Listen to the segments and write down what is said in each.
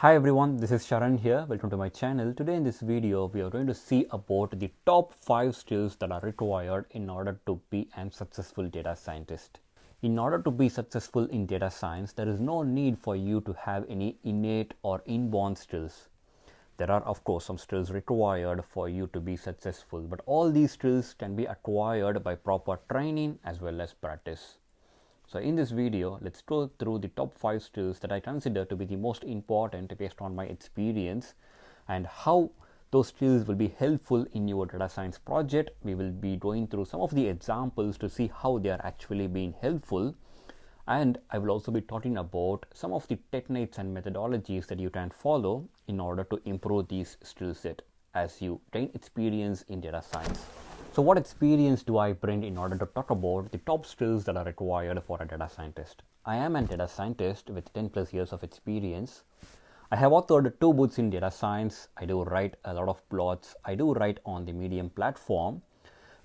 Hi everyone, this is Sharan here. Welcome to my channel. Today in this video, we are going to see about the top 5 skills that are required in order to be a successful data scientist. In order to be successful in data science, there is no need for you to have any innate or inborn skills. There are of course some skills required for you to be successful, but all these skills can be acquired by proper training as well as practice. So in this video, let's go through the top 5 skills that I consider to be the most important based on my experience and how those skills will be helpful in your data science project. We will be going through some of the examples to see how they are actually being helpful, and I will also be talking about some of the techniques and methodologies that you can follow in order to improve these skill set as you gain experience in data science. So what experience do I bring in order to talk about the top skills that are required for a data scientist? I am a data scientist with 10 plus years of experience. I have authored 2 books in data science. I do write a lot of blogs. I do write on the Medium platform.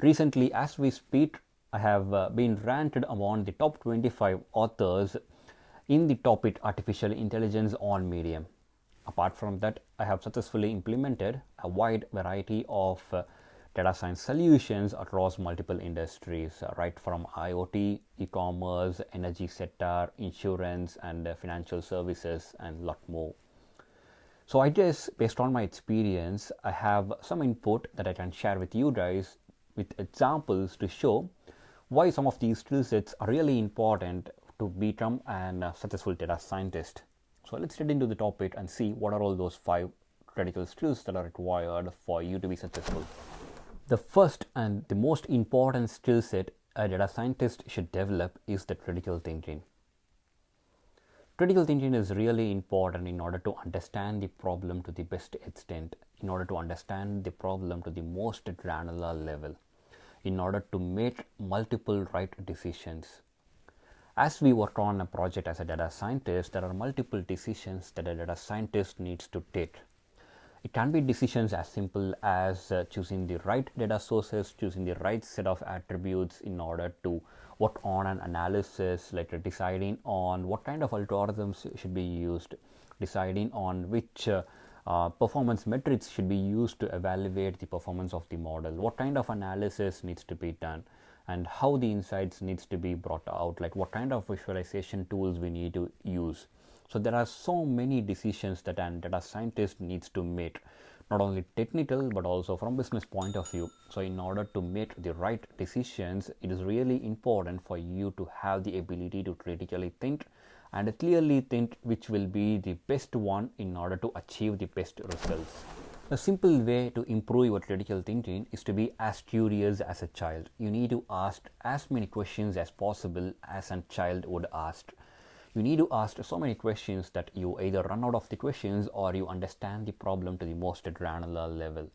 Recently, as we speak, I have been ranked among the top 25 authors in the topic Artificial Intelligence on Medium. Apart from that, I have successfully implemented a wide variety of data science solutions across multiple industries, right from IoT, e-commerce, energy sector, insurance, and financial services, and a lot more. So I guess based on my experience, I have some input that I can share with you guys with examples to show why some of these skill sets are really important to become a successful data scientist. So let's get into the topic and see what are all those 5 critical skills that are required for you to be successful. The first and the most important skill set a data scientist should develop is the critical thinking. Critical thinking is really important in order to understand the problem to the best extent, in order to understand the problem to the most granular level, in order to make multiple right decisions. As we work on a project as a data scientist, there are multiple decisions that a data scientist needs to take. It can be decisions as simple as choosing the right data sources, choosing the right set of attributes in order to work on an analysis, like deciding on what kind of algorithms should be used, deciding on which performance metrics should be used to evaluate the performance of the model, what kind of analysis needs to be done, and how the insights needs to be brought out, like what kind of visualization tools we need to use. So there are so many decisions that a data scientist needs to make, not only technical but also from business point of view. So in order to make the right decisions, it is really important for you to have the ability to critically think and clearly think which will be the best one in order to achieve the best results. A simple way to improve your critical thinking is to be as curious as a child. You need to ask as many questions as possible as a child would ask. You need to ask so many questions that you either run out of the questions or you understand the problem to the most granular level.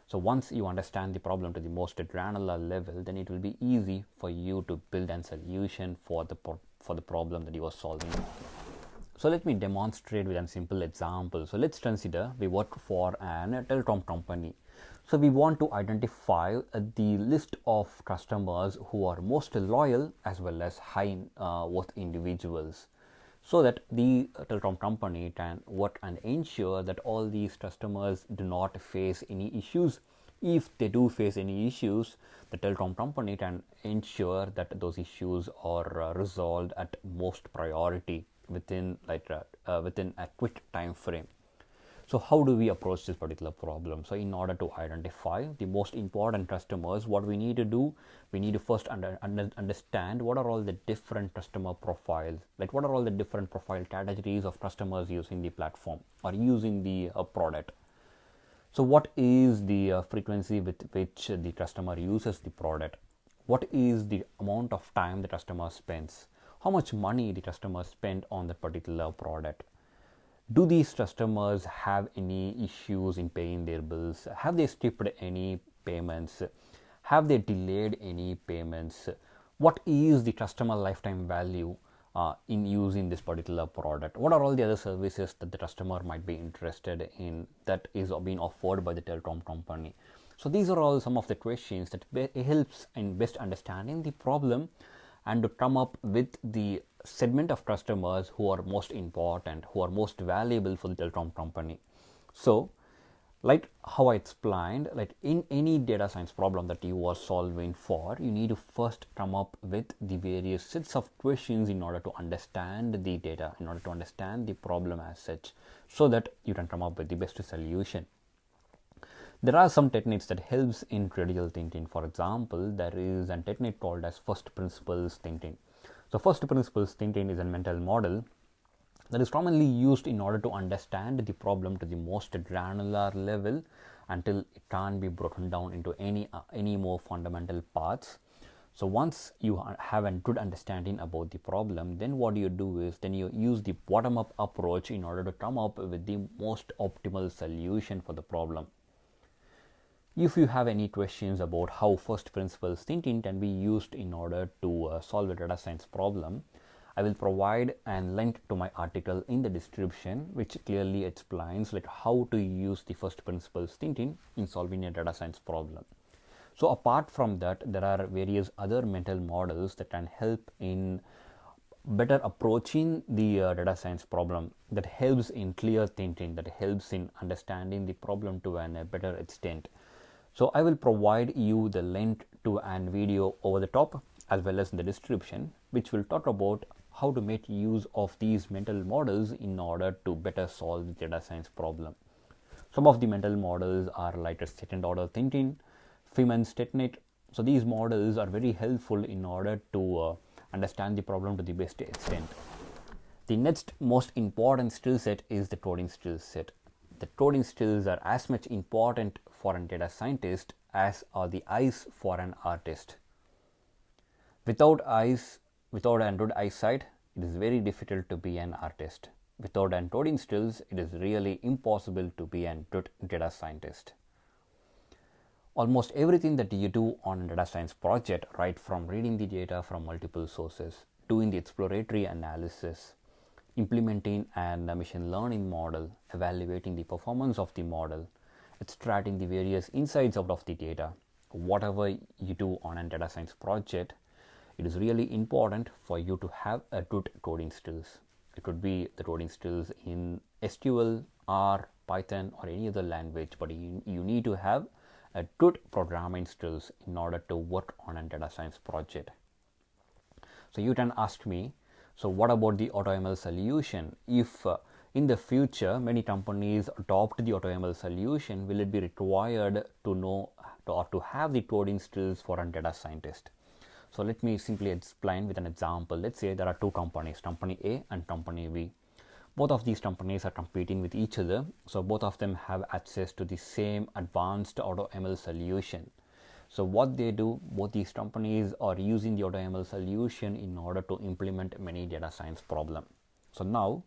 So once you understand the problem to the most granular level, then it will be easy for you to build a solution for the problem that you are solving. So let me demonstrate with a simple example. So let's consider we work for a telecom company. So we want to identify the list of customers who are most loyal as well as high worth individuals, so that the telecom company can work and ensure that all these customers do not face any issues. If they do face any issues, the telecom company can ensure that those issues are resolved at most priority within a quick time frame. So how do we approach this particular problem? So in order to identify the most important customers, what we need to do, we need to first understand what are all the different customer profiles, like what are all the different profile categories of customers using the platform or using the product. So what is the frequency with which the customer uses the product? What is the amount of time the customer spends? How much money the customer spend on the particular product? Do these customers have any issues in paying their bills? Have they skipped any payments? Have they delayed any payments? What is the customer lifetime value in using this particular product? What are all the other services that the customer might be interested in that is being offered by the telecom company? So these are all some of the questions that helps in best understanding the problem and to come up with the segment of customers who are most important, who are most valuable for the telecom company. So like how I explained, like in any data science problem that you are solving for, you need to first come up with the various sets of questions in order to understand the data, in order to understand the problem as such, so that you can come up with the best solution. There are some techniques that helps in critical thinking. For example, there is a technique called as first principles thinking. So first principles thinking is a mental model that is commonly used in order to understand the problem to the most granular level until it can't be broken down into any more fundamental parts. So once you have a good understanding about the problem, then what you do is then you use the bottom-up approach in order to come up with the most optimal solution for the problem. If you have any questions about how first principles thinking can be used in order to solve a data science problem, I will provide a link to my article in the description, which clearly explains like how to use the first principles thinking in solving a data science problem. So apart from that, there are various other mental models that can help in better approaching the data science problem, that helps in clear thinking, that helps in understanding the problem to a better extent. So I will provide you the link to an video over the top as well as in the description, which will talk about how to make use of these mental models in order to better solve the data science problem. Some of the mental models are like a second order thinking, Feynman's technique. So these models are very helpful in order to understand the problem to the best extent. The next most important skill set is the coding skill set. The coding skills are as much important for a data scientist as are the eyes for an artist. Without eyes, without a good eyesight, it is very difficult to be an artist. Without coding skills, it is really impossible to be a good data scientist. Almost everything that you do on a data science project, right from reading the data from multiple sources, doing the exploratory analysis, implementing a machine learning model, evaluating the performance of the model, extracting the various insights out of the data, whatever you do on a data science project, it is really important for you to have a good coding skills. It could be the coding skills in SQL, R, Python, or any other language, but you need to have a good programming skills in order to work on a data science project. So you can ask me, so what about the AutoML solution? If in the future many companies adopt the AutoML solution, will it be required to know or to have the coding skills for a data scientist? So let me simply explain with an example. Let's say there are two companies, company A and company B. Both of these companies are competing with each other. So both of them have access to the same advanced AutoML solution. So what they do, both these companies are using the AutoML solution in order to implement many data science problems. So now,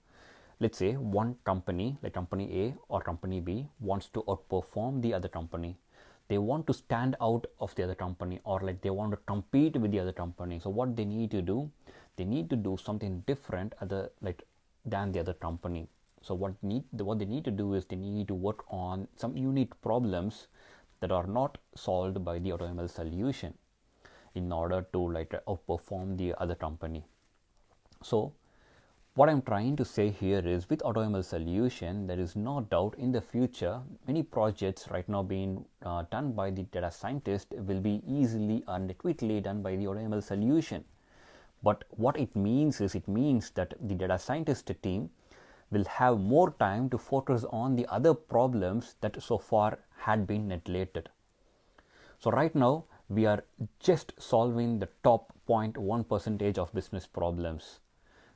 let's say one company, like company A or company B, wants to outperform the other company. They want to stand out of the other company, or like they want to compete with the other company. So what they need to do, they need to do something different than the other company. So what they need to do is they need to work on some unique problems that are not solved by the AutoML solution in order to outperform the other company. So what I'm trying to say here is, with AutoML solution, there is no doubt in the future many projects right now being done by the data scientist will be easily and quickly done by the AutoML solution. But what it means is, it means that the data scientist team will have more time to focus on the other problems that so far had been neglected. So right now we are just solving the top 0.1% of business problems.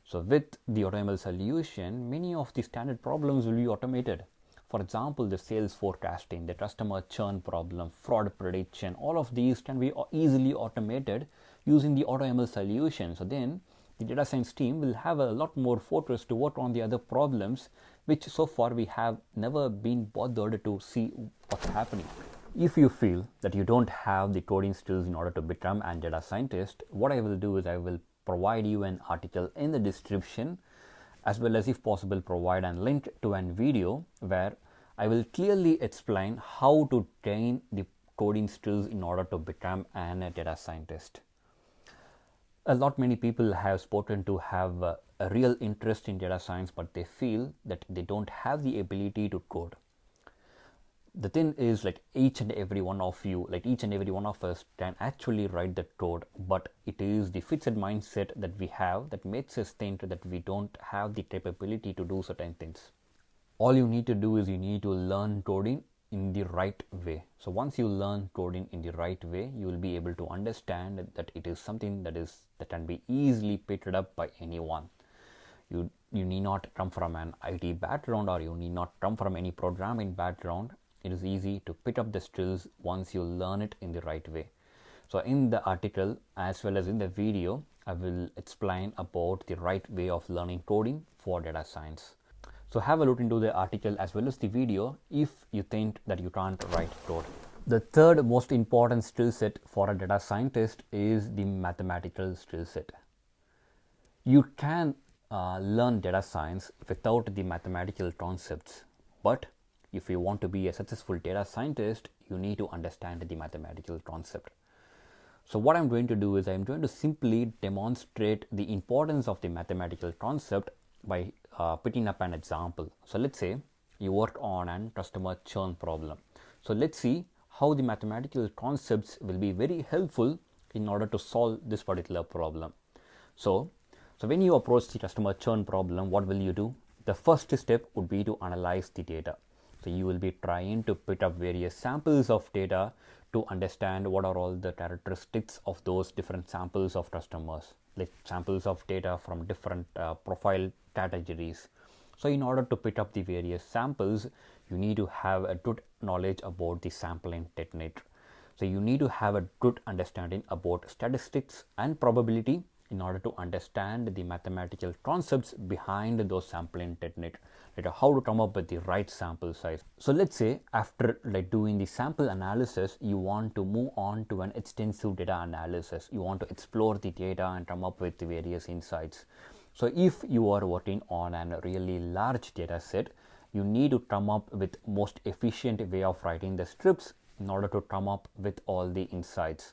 So with the AutoML solution, many of the standard problems will be automated. For example, the sales forecasting, the customer churn problem, fraud prediction, all of these can be easily automated using the AutoML solution. So then the data science team will have a lot more focus to work on the other problems, which so far we have never been bothered to see what's happening. If you feel that you don't have the coding skills in order to become a data scientist, what I will do is I will provide you an article in the description, as well as, if possible, provide a link to a video where I will clearly explain how to gain the coding skills in order to become a data scientist. A lot many people have spoken to have a real interest in data science, but they feel that they don't have the ability to code. The thing is, like, each and every one of you, like each and every one of us can actually write the code, but it is the fixed mindset that we have that makes us think that we don't have the capability to do certain things. All you need to do is you need to learn coding in the right way. So once you learn coding in the right way, you will be able to understand that it is something that can be easily picked up by anyone. You need not come from an IT background, or you need not come from any programming background. It is easy to pick up the skills once you learn it in the right way. So in the article as well as in the video, I will explain about the right way of learning coding for data science. So have a look into the article as well as the video if you think that you can't write code. The third most important skill set for a data scientist is the mathematical skill set. You can learn data science without the mathematical concepts, but if you want to be a successful data scientist, you need to understand the mathematical concept. So what I'm going to do is I'm going to simply demonstrate the importance of the mathematical concept by picking up an example. So let's say you work on a customer churn problem. So let's see how the mathematical concepts will be very helpful in order to solve this particular problem. So when you approach the customer churn problem, what will you do? The first step would be to analyze the data. So you will be trying to pick up various samples of data to understand what are all the characteristics of those different samples of customers, like samples of data from different profile categories. So in order to pick up the various samples, you need to have a good knowledge about the sampling technique. So you need to have a good understanding about statistics and probability in order to understand the mathematical concepts behind those sampling technique, like how to come up with the right sample size. So let's say after doing the sample analysis, you want to move on to an extensive data analysis. You want to explore the data and come up with the various insights. So if you are working on a really large data set, you need to come up with most efficient way of writing the scripts in order to come up with all the insights.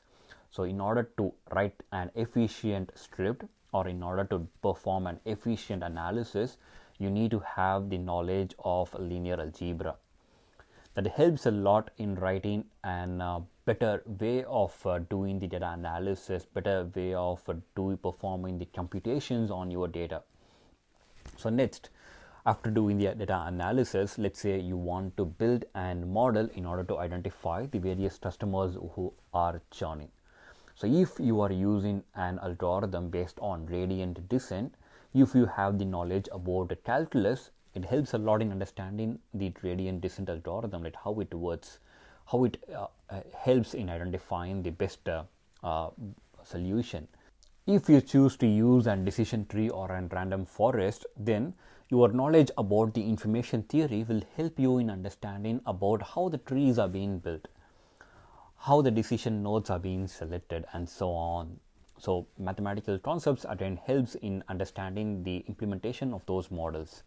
So in order to write an efficient script, or in order to perform an efficient analysis, you need to have the knowledge of linear algebra. That helps a lot in writing an better way of doing the data analysis, better way of performing the computations on your data. So next, after doing the data analysis, let's say you want to build a model in order to identify the various customers who are churning. So if you are using an algorithm based on gradient descent, if you have the knowledge about the calculus, it helps a lot in understanding the gradient descent algorithm, like how it works, how it helps in identifying the best solution. If you choose to use a decision tree or a random forest, then your knowledge about the information theory will help you in understanding about how the trees are being built, how the decision nodes are being selected, and so on. So mathematical concepts again helps in understanding the implementation of those models.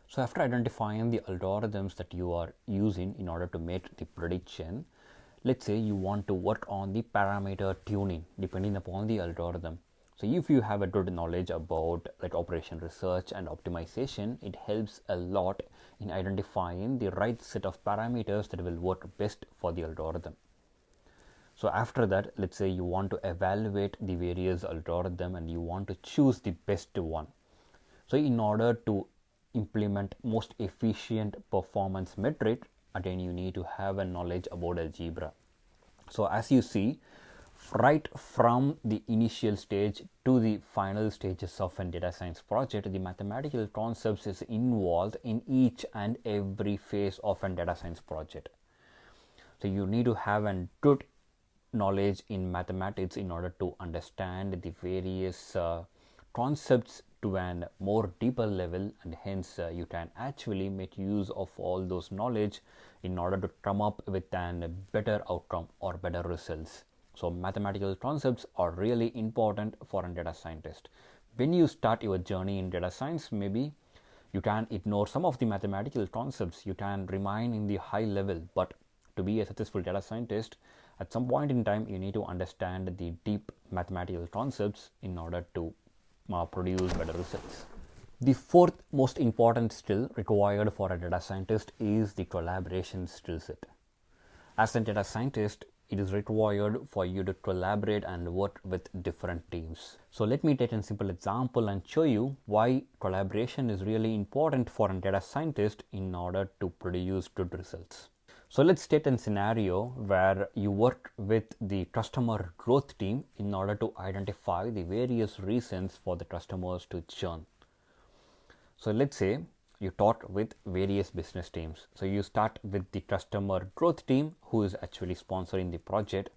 So after identifying the algorithms that you are using in order to make the prediction, let's say you want to work on the parameter tuning depending upon the algorithm. So if you have a good knowledge about operation research and optimization, it helps a lot in identifying the right set of parameters that will work best for the algorithm. So after that, let's say you want to evaluate the various algorithm and you want to choose the best one. So in order to implement most efficient performance metric, again you need to have a knowledge about algebra. So as you see, right from the initial stage to the final stages of a data science project, the mathematical concepts is involved in each and every phase of a data science project. So you need to have a good knowledge in mathematics in order to understand the various concepts to a more deeper level, and hence you can actually make use of all those knowledge in order to come up with a better outcome or better results. So mathematical concepts are really important for a data scientist. When you start your journey in data science, maybe you can ignore some of the mathematical concepts, you can remain in the high level, but to be a successful data scientist, at some point in time, you need to understand the deep mathematical concepts in order to produce better results. The fourth most important skill required for a data scientist is the collaboration skill set. As a data scientist, it is required for you to collaborate and work with different teams. So let me take a simple example and show you why collaboration is really important for a data scientist in order to produce good results. So let's take a scenario where you work with the customer growth team in order to identify the various reasons for the customers to churn. So let's say you talk with various business teams. So you start with the customer growth team who is actually sponsoring the project.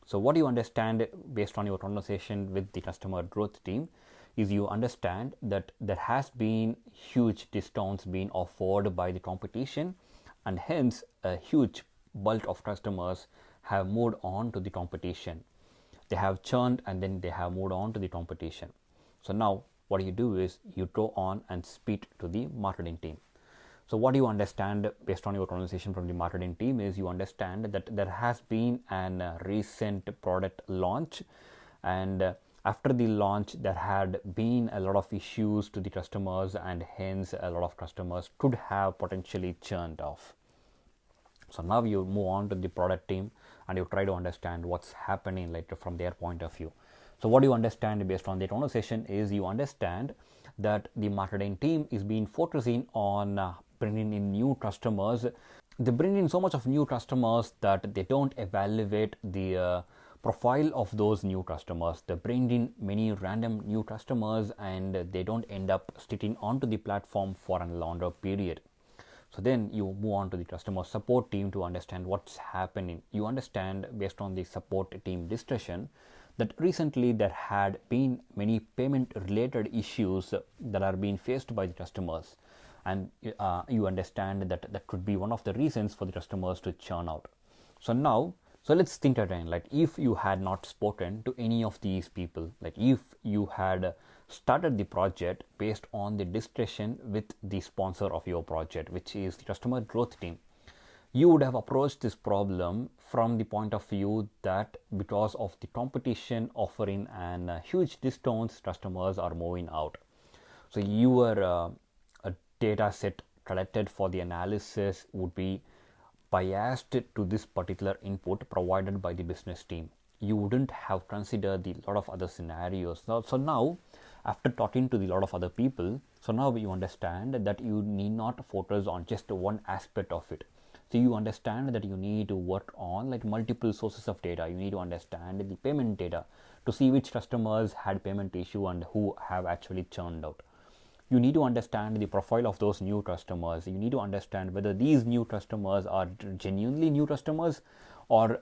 So what you understand based on your conversation with the customer growth team is you understand that there has been huge discounts being offered by the competition, and hence a huge bulk of customers have moved on to the competition. They have churned and then they have moved on to the competition. So now what you do is you go on and speak to the marketing team. So what you understand based on your conversation from the marketing team is you understand that there has been an recent product launch, and after the launch there had been a lot of issues to the customers, and hence a lot of customers could have potentially churned off. So now you move on to the product team and you try to understand what's happening like from their point of view. So what you understand based on the conversation is you understand that the marketing team is been focusing on bringing in new customers. They bring in so much of new customers that they don't evaluate the profile of those new customers. They bring in many random new customers and they don't end up sticking onto the platform for a longer period. So then you move on to the customer support team to understand what's happening. You understand based on the support team discussion that recently there had been many payment related issues that are being faced by the customers, and you understand that that could be one of the reasons for the customers to churn out. So let's think again, like if you had not spoken to any of these people, like if you had started the project based on the discussion with the sponsor of your project, which is the customer growth team, you would have approached this problem from the point of view that because of the competition offering and huge discounts, customers are moving out. So your a data set collected for the analysis would be biased to this particular input provided by the business team. You wouldn't have considered the lot of other scenarios. So now, after talking to the lot of other people, so now you understand that you need not focus on just one aspect of it. So you understand that you need to work on like multiple sources of data. You need to understand the payment data to see which customers had payment issue and who have actually churned out. You need to understand the profile of those new customers. You need to understand whether these new customers are genuinely new customers, or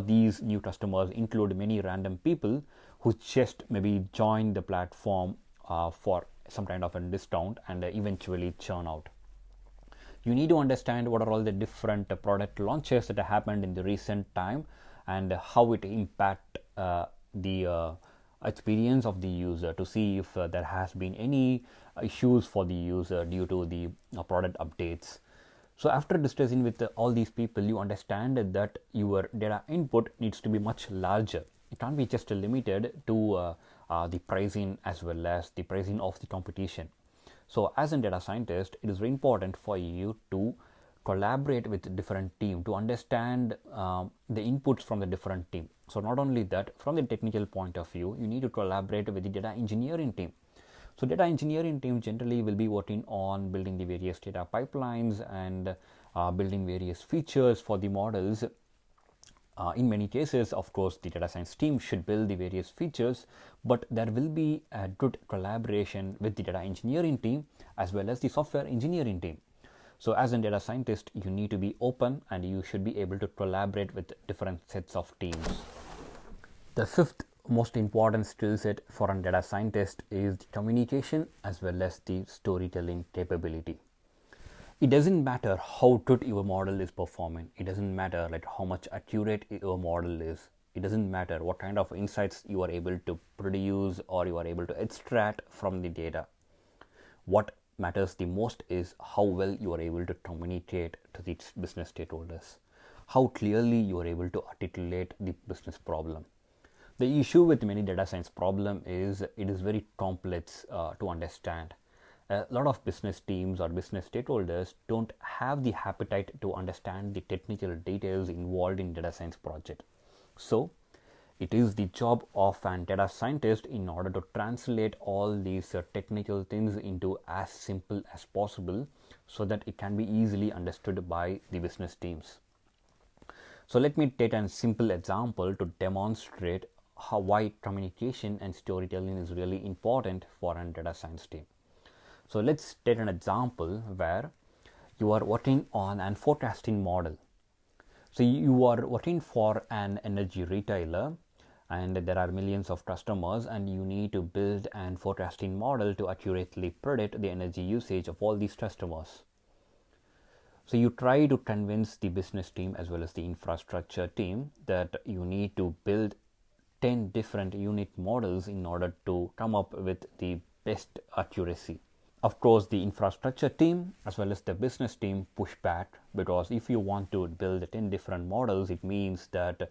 these new customers include many random people who just maybe join the platform for some kind of a discount and eventually churn out. You need to understand what are all the different product launches that have happened in the recent time and how it impact the experience of the user, to see if there has been any issues for the user due to the product updates. So after discussing with all these people, you understand that your data input needs to be much larger. It can't be just limited to the pricing as well as the pricing of the competition. So as a data scientist, it is very important for you to collaborate with different teams to understand the inputs from the different team. So not only that, from the technical point of view, you need to collaborate with the data engineering team. So data engineering team generally will be working on building the various data pipelines and building various features for the models. In many cases, of course, the data science team should build the various features, but there will be a good collaboration with the data engineering team as well as the software engineering team. So as a data scientist, you need to be open and you should be able to collaborate with different sets of teams. The fifth most important skill set for a data scientist is the communication as well as the storytelling capability. It doesn't matter how good your model is performing. It doesn't matter like how much accurate your model is. It doesn't matter what kind of insights you are able to produce or you are able to extract from the data. What matters the most is how well you are able to communicate to the business stakeholders, how clearly you are able to articulate the business problem. The issue with many data science problem is it is very complex to understand. A lot of business teams or business stakeholders don't have the appetite to understand the technical details involved in data science project. So it is the job of an data scientist in order to translate all these technical things into as simple as possible so that it can be easily understood by the business teams. So let me take a simple example to demonstrate why communication and storytelling is really important for a data science team. So let's take an example where you are working on an forecasting model. So you are working for an energy retailer and there are millions of customers, and you need to build an forecasting model to accurately predict the energy usage of all these customers. So you try to convince the business team as well as the infrastructure team that you need to build 10 different unit models in order to come up with the best accuracy. Of course, the infrastructure team as well as the business team push back, because if you want to build 10 different models, it means that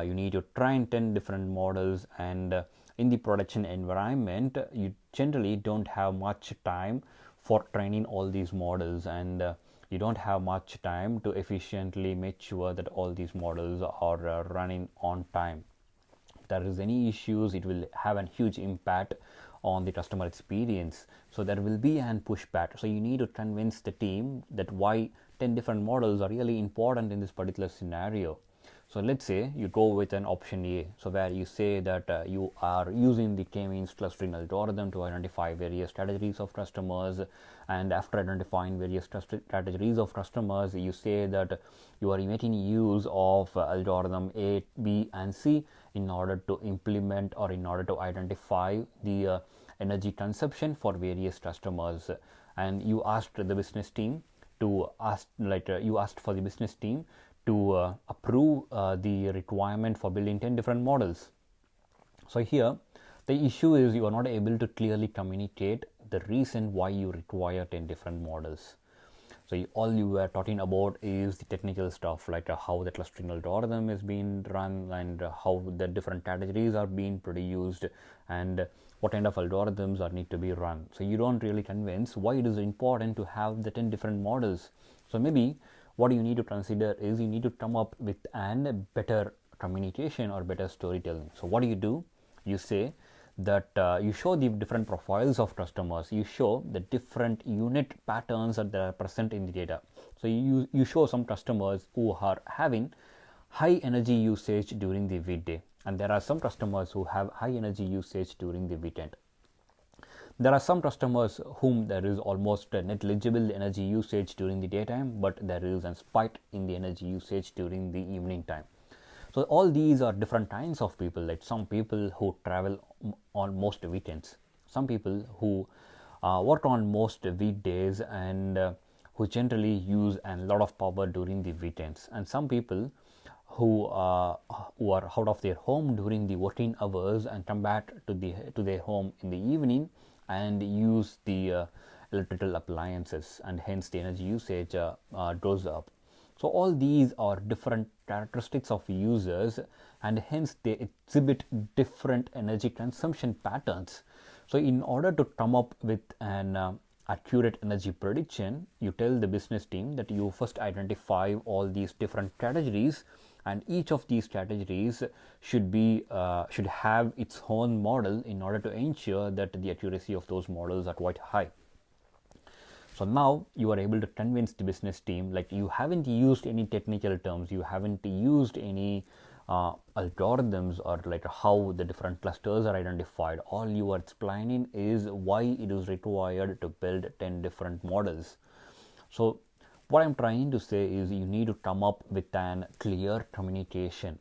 you need to train 10 different models, and in the production environment you generally don't have much time for training all these models, and you don't have much time to efficiently make sure that all these models are running on time. If there is any issues, it will have a huge impact on the customer experience. So there will be an pushback. So you need to convince the team that why 10 different models are really important in this particular scenario. So let's say you go with an option A, so where you say that you are using the k-means clustering algorithm to identify various categories of customers, and after identifying various categories of customers, you say that you are making use of algorithm A, B and C in order to implement or in order to identify the energy consumption for various customers. And you asked the business team to you asked for the business team to approve the requirement for building 10 different models. So here the issue is you are not able to clearly communicate the reason why you require 10 different models. So all you were talking about is the technical stuff, like how the clustering algorithm is being run, and how the different categories are being produced, and what kind of algorithms are need to be run. So you don't really convince why it is important to have the 10 different models. So maybe what you need to consider is you need to come up with a better communication or better storytelling. So what do? You say that you show the different profiles of customers, you show the different unit patterns that are present in the data. So you show some customers who are having high energy usage during the weekday, and there are some customers who have high energy usage during the weekend. There are some customers whom there is almost negligible energy usage during the daytime, but there is a spike in the energy usage during the evening time. So all these are different kinds of people, like some people who travel on most weekends, some people who work on most weekdays, and who generally use a lot of power during the weekends, and some people who are out of their home during the working hours and come back to their home in the evening and use the electrical appliances, and hence the energy usage goes up. So all these are different characteristics of users, and hence they exhibit different energy consumption patterns. So in order to come up with an accurate energy prediction, you tell the business team that you first identify all these different categories, and each of these categories should have its own model in order to ensure that the accuracy of those models are quite high. So now you are able to convince the business team, like you haven't used any technical terms, you haven't used any algorithms or like how the different clusters are identified. All you are explaining is why it is required to build 10 different models. So what I'm trying to say is you need to come up with an clear communication.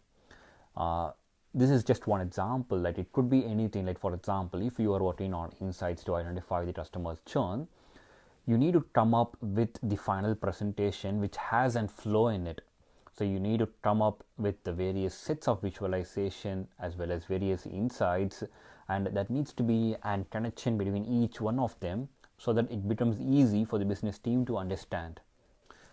This is just one example, like it could be anything. Like for example, if you are working on insights to identify the customer's churn, you need to come up with the final presentation which has a flow in it. So you need to come up with the various sets of visualization as well as various insights, and that needs to be a connection between each one of them, so that it becomes easy for the business team to understand.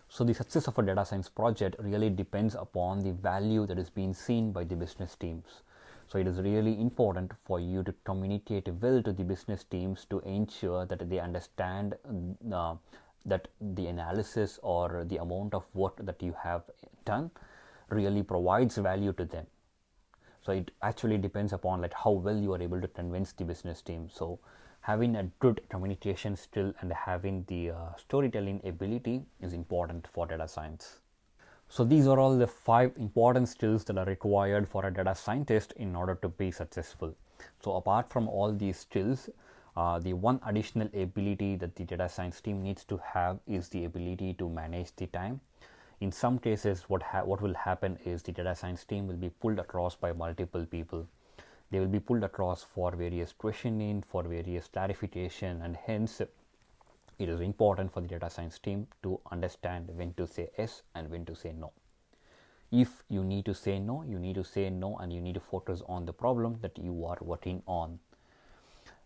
So the success of a data science project really depends upon the value that is being seen by the business teams. So it is really important for you to communicate well to the business teams to ensure that they understand that the analysis or the amount of work that you have done really provides value to them. So it actually depends upon like how well you are able to convince the business team. So having a good communication skill and having the storytelling ability is important for data science. So these are all the 5 important skills that are required for a data scientist in order to be successful. So apart from all these skills, the one additional ability that the data science team needs to have is the ability to manage the time. In some cases, what will happen is the data science team will be pulled across by multiple people. They will be pulled across for various questioning, for various clarification, and hence it is important for the data science team to understand when to say yes and when to say no. If you need to say no, you need to say no, and you need to focus on the problem that you are working on.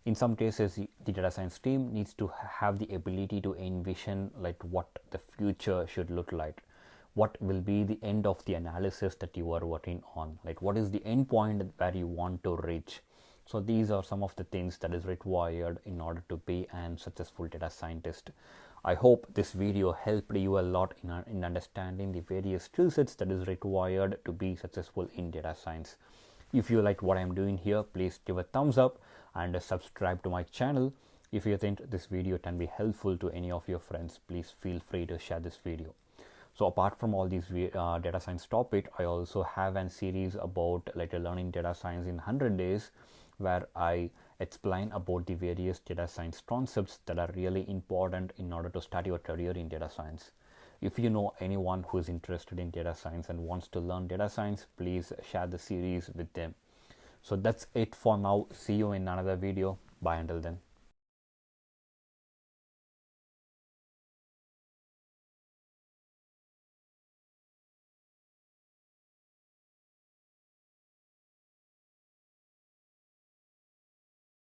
In some cases, the data science team needs to have the ability to envision like what the future should look like. What will be the end of the analysis that you are working on? Like what is the end point where you want to reach? So these are some of the things that is required in order to be a successful data scientist. I hope this video helped you a lot in understanding the various skill sets that is required to be successful in data science. If you like what I'm doing here, please give a thumbs up and subscribe to my channel. If you think this video can be helpful to any of your friends, please feel free to share this video. So apart from all these data science topic, I also have a series about like learning data science in 100 days, where I explain about the various data science concepts that are really important in order to start your career in data science. If you know anyone who is interested in data science and wants to learn data science, please share the series with them. So that's it for now. See you in another video. Bye until then.